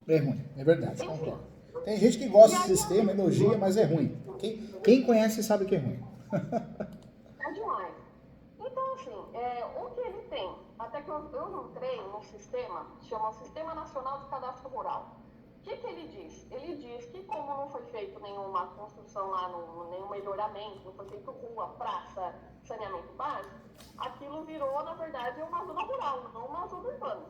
É ruim, é verdade, concordo. Tem gente que gosta do sistema, elogia, mas é ruim. Quem conhece sabe que é ruim. É demais. Então, assim, o que ele tem, até que eu entrei no sistema, chama Sistema Nacional de Cadastro Rural. O que ele diz? Ele diz que como não foi feito nenhuma construção lá, nenhum melhoramento, não foi feito rua, praça, saneamento básico, aquilo virou, na verdade, uma zona rural, não uma zona urbana.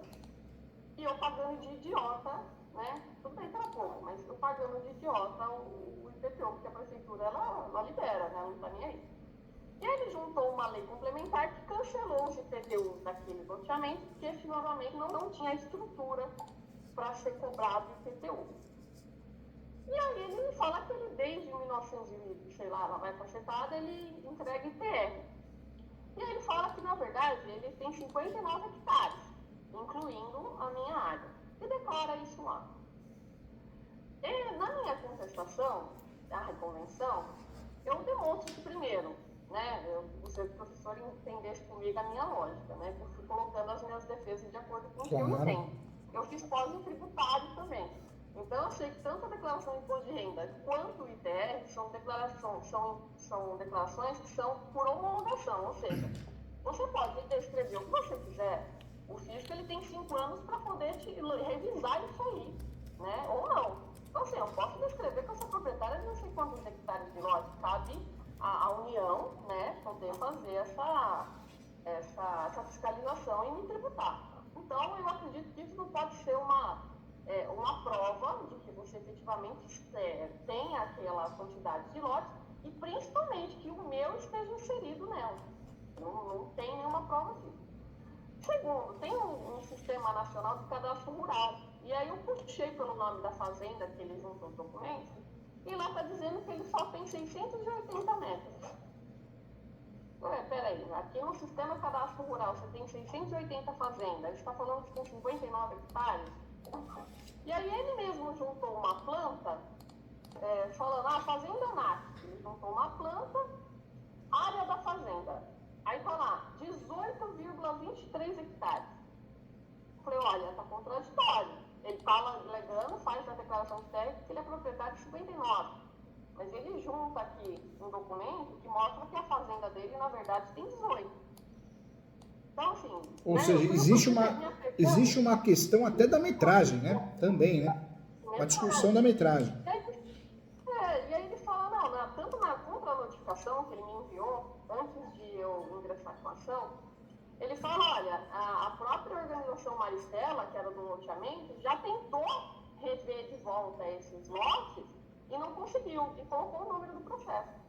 E eu pagando de idiota, né? Tudo bem que era pouco, mas eu pagando de idiota o IPTU, porque a prefeitura, ela libera, né? Ela não tá nem aí. E aí ele juntou uma lei complementar que cancelou os IPTUs daquele loteamento, porque esse novamente não tinha estrutura para ser cobrado IPTU. E aí ele fala que ele, desde 1900, sei lá, vai cacetada, ele entrega ITR. E aí ele fala que, na verdade, ele tem 59 hectares, incluindo a minha área. E declara isso lá. E na minha contestação, da reconvenção, eu demonstro que primeiro, né, eu gostaria que o professor entendesse comigo a minha lógica, né, que eu fui colocando as minhas defesas de acordo com o que eu entendo. Eu fiz pós em tributário também. Então eu sei que tanto a declaração de imposto de renda quanto o ITR são declarações que são por homologação, ou seja, você pode descrever o que você quiser, o fisco ele tem 5 anos para poder revisar isso aí, né, ou não. Então, assim, eu posso descrever que eu sou proprietária de não sei quantos hectares de lote, cabe a União, né, poder fazer essa fiscalização e me tributar. Então, eu acredito que isso não pode ser uma prova de que você efetivamente tem aquela quantidade de lotes e principalmente que o meu esteja inserido nela. Não tem nenhuma prova disso. Segundo, tem um sistema nacional de cadastro rural. E aí eu puxei pelo nome da fazenda que ele juntou os documentos, e lá está dizendo que ele só tem 680 metros. Peraí, aqui no sistema cadastro rural você tem 680 fazendas, ele está falando que tem 59 hectares. E aí ele mesmo juntou uma planta, falando, fazenda NAC. Ele juntou uma planta, área da fazenda. Aí tá lá, 18,23 hectares. Falei, olha, tá contraditório. Ele fala alegando, faz a declaração de técnica que ele é proprietário de 59. Mas ele junta aqui um documento que mostra que a fazenda dele, na verdade, tem 18. Então, assim... Ou seja, existe uma questão até da metragem, né? Também, né? Uma discussão da metragem. E aí ele fala, tanto na contra-notificação que ele me enviou, antes de eu ingressar com a ação, ele fala, olha, a própria organização Maristela, que era do loteamento, já tentou rever de volta esses lotes e não conseguiu, e colocou o número do processo.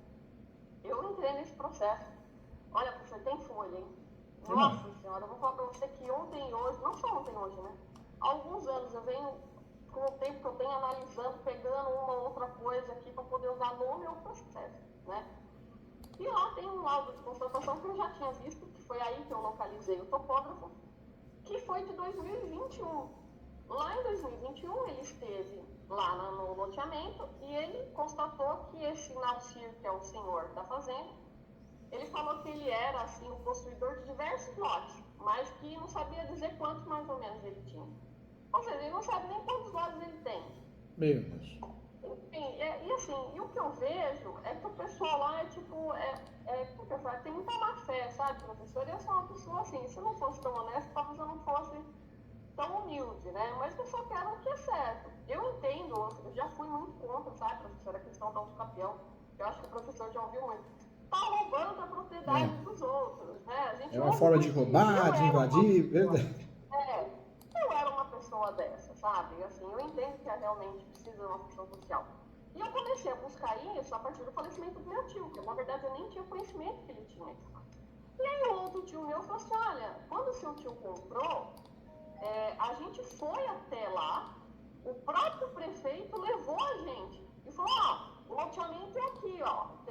Eu entrei nesse processo. Olha, professor, tem folha, hein? Nossa senhora, eu vou falar pra você que ontem e hoje, não só ontem e hoje, né? Há alguns anos eu venho, com o tempo que eu tenho analisando, pegando uma ou outra coisa aqui para poder usar no meu processo, né? E lá tem um laudo de constatação que eu já tinha visto, que foi aí que eu localizei o topógrafo, que foi de 2021. Lá em 2021 ele esteve lá no loteamento e ele constatou que esse Naucir, que é o senhor da fazenda, ele falou que ele era assim o possuidor de diversos lotes, mas que não sabia dizer quantos mais ou menos ele tinha. Ou seja, ele não sabe nem quantos lotes ele tem. Meu Deus. Enfim, e assim, e o que eu vejo é que o pessoal lá porque eu falo, tem muita má fé, sabe, professor? Eu sou uma pessoa assim, se eu não fosse tão honesta, talvez eu não fosse tão humilde, né? Mas eu só quero o que é certo. Eu entendo, eu já fui muito contra, sabe, professor, a questão do autocapião. Eu acho que o professor já ouviu muito. Tá roubando a propriedade dos outros, né? A gente é uma forma de roubar, de invadir, verdade. Eu era uma pessoa dessa, sabe? Assim, eu entendo que realmente precisa de uma função social. E eu comecei a buscar isso a partir do falecimento do meu tio, porque na verdade eu nem tinha conhecimento que ele tinha. E aí o outro tio meu falou assim, olha, quando o seu tio comprou, a gente foi até lá, o próprio prefeito levou a gente e falou, o loteamento é aqui,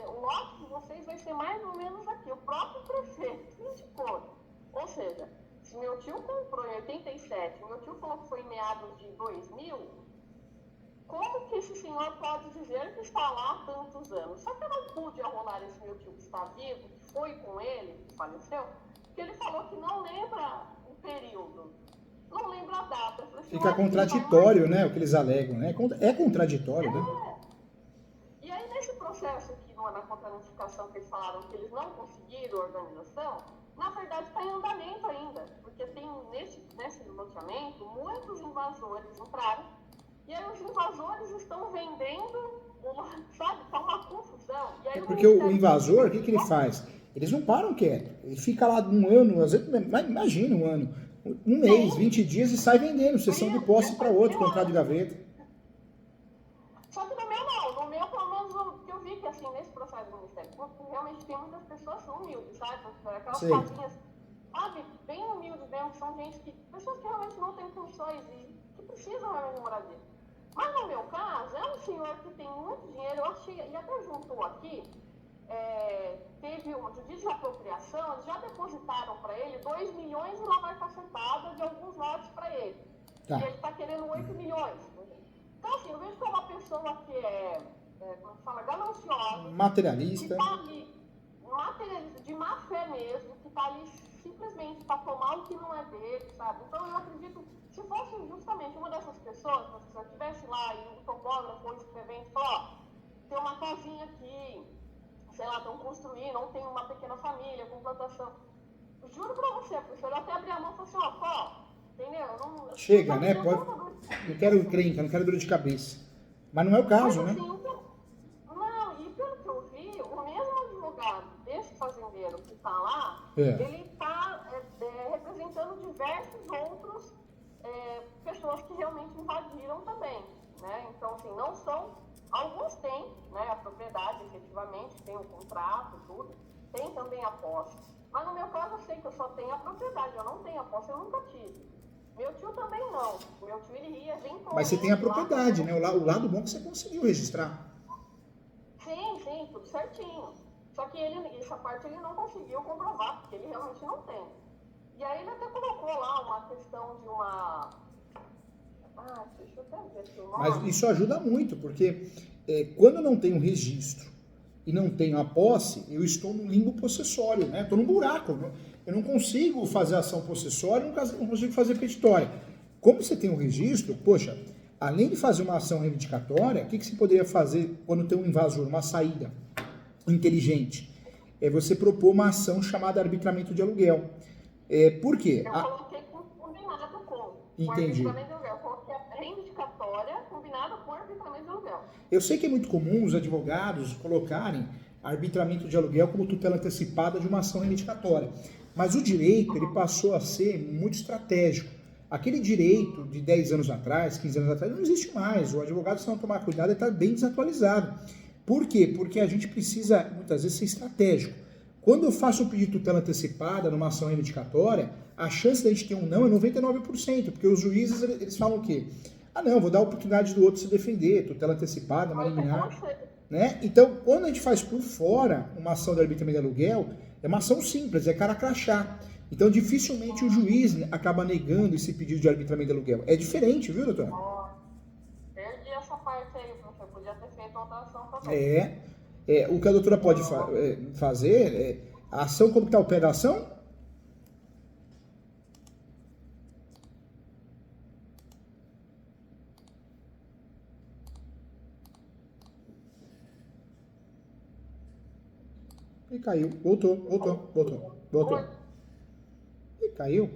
o lote de vocês vai ser mais ou menos aqui. O próprio prefeito indicou. Ou seja, se meu tio comprou em 87, meu tio falou que foi em meados de 2000, como que esse senhor pode dizer que está lá há tantos anos? Só que eu não pude arrolar esse meu tio que está vivo, que foi com ele, que faleceu, porque ele falou que não lembra o período. não lembro a data. Eu falei assim, Fica olha, contraditório, né? O que eles alegam, né? É contraditório, né? E aí, nesse processo aqui, na contra-notificação que eles falaram que eles não conseguiram organização, na verdade está em andamento ainda, porque tem nesse loteamento muitos invasores entraram, e aí os invasores estão vendendo, sabe, está uma confusão. E aí, Porque o invasor, o que ele faz? Eles não param quieto. Ele fica lá um ano, às vezes, imagina um ano, um mês, 20 dias e sai vendendo, sessão de posse para outro, contrato de gaveta. Só que no meu não, no meu pelo menos eu vi que assim, nesse processo do Ministério Público, realmente tem muitas pessoas humildes, sabe? Aquelas Sei. casinhas, sabe, bem humildes mesmo, que são pessoas que realmente não têm condições e que precisam realmente de moradia. Mas no meu caso, é um senhor que tem muito dinheiro, eu achei, ele até juntou aqui, teve um juízo de apropriação, eles já depositaram para ele 2 milhões e lá vai cacetada de alguns lotes para ele. Tá. E ele está querendo 8 milhões. Então, assim, eu vejo que é uma pessoa que como se fala, gananciosa. Materialista. Que está ali, materialista, de má fé mesmo, que está ali simplesmente para tomar o que não é dele, sabe? Então, eu acredito, se fosse justamente uma dessas pessoas, se eu estivesse lá e o topógrafo ou escrevendo, falar, ó, tem uma casinha aqui, sei lá, estão construindo, não tem uma pequena família com plantação. Juro para você, professor, eu até abri a mão e falei assim, ó, entendeu? Não, Chega, né? Não quero encrenca, não quero dor de cabeça. Mas não é o caso, mas, né? assim, não, e pelo que eu vi, o mesmo advogado desse fazendeiro que está lá, ele está representando diversos outros pessoas que realmente invadiram também, né? Então, assim, não são, alguns têm, né, a propriedade, efetivamente, tem o contrato, tudo, tem também a posse. Mas no meu caso, eu sei que eu só tenho a propriedade, eu não tenho a posse, eu nunca tive. Meu tio também não. Meu tio, ele ia eventualmente... Mas você tem a propriedade, né? O lado bom é que você conseguiu registrar. Sim, tudo certinho. Só que essa parte ele não conseguiu comprovar, porque ele realmente não tem. E aí ele até colocou lá uma questão de uma... deixa eu até ver aqui o nome. Mas isso ajuda muito, porque quando eu não tenho registro e não tenho a posse, eu estou no limbo possessório, né? Estou num buraco. Né? Eu não consigo fazer ação possessória, não consigo fazer petitória. Como você tem um registro, poxa, além de fazer uma ação reivindicatória, o que você poderia fazer quando tem um invasor, uma saída inteligente? É você propor uma ação chamada arbitramento de aluguel. Por quê? Eu coloquei combinado com Entendi. O arbitramento de aluguel. Eu coloquei a reivindicatória combinada com o arbitramento de aluguel. Eu sei que é muito comum os advogados colocarem arbitramento de aluguel como tutela antecipada de uma ação reivindicatória. Mas o direito ele passou a ser muito estratégico. Aquele direito de 10 anos atrás, 15 anos atrás, não existe mais. O advogado, se não tomar cuidado, está bem desatualizado. Por quê? Porque a gente precisa, muitas vezes, ser estratégico. Quando eu faço um pedido de tutela antecipada numa ação reivindicatória, a chance de a gente ter um não é 99%, porque os juízes eles falam o quê? Não, vou dar a oportunidade do outro se defender, tutela antecipada, liminar. Né? Então, quando a gente faz por fora uma ação de arbitramento de aluguel, é uma ação simples, é cara crachá. Então, dificilmente o juiz acaba negando esse pedido de arbitramento de aluguel. É diferente, viu, doutora? Perdi essa parte aí, professor. Podia ter feito outra ação também. O que a doutora pode fazer a ação, como que está o pé da ação? E caiu. Voltou. E caiu.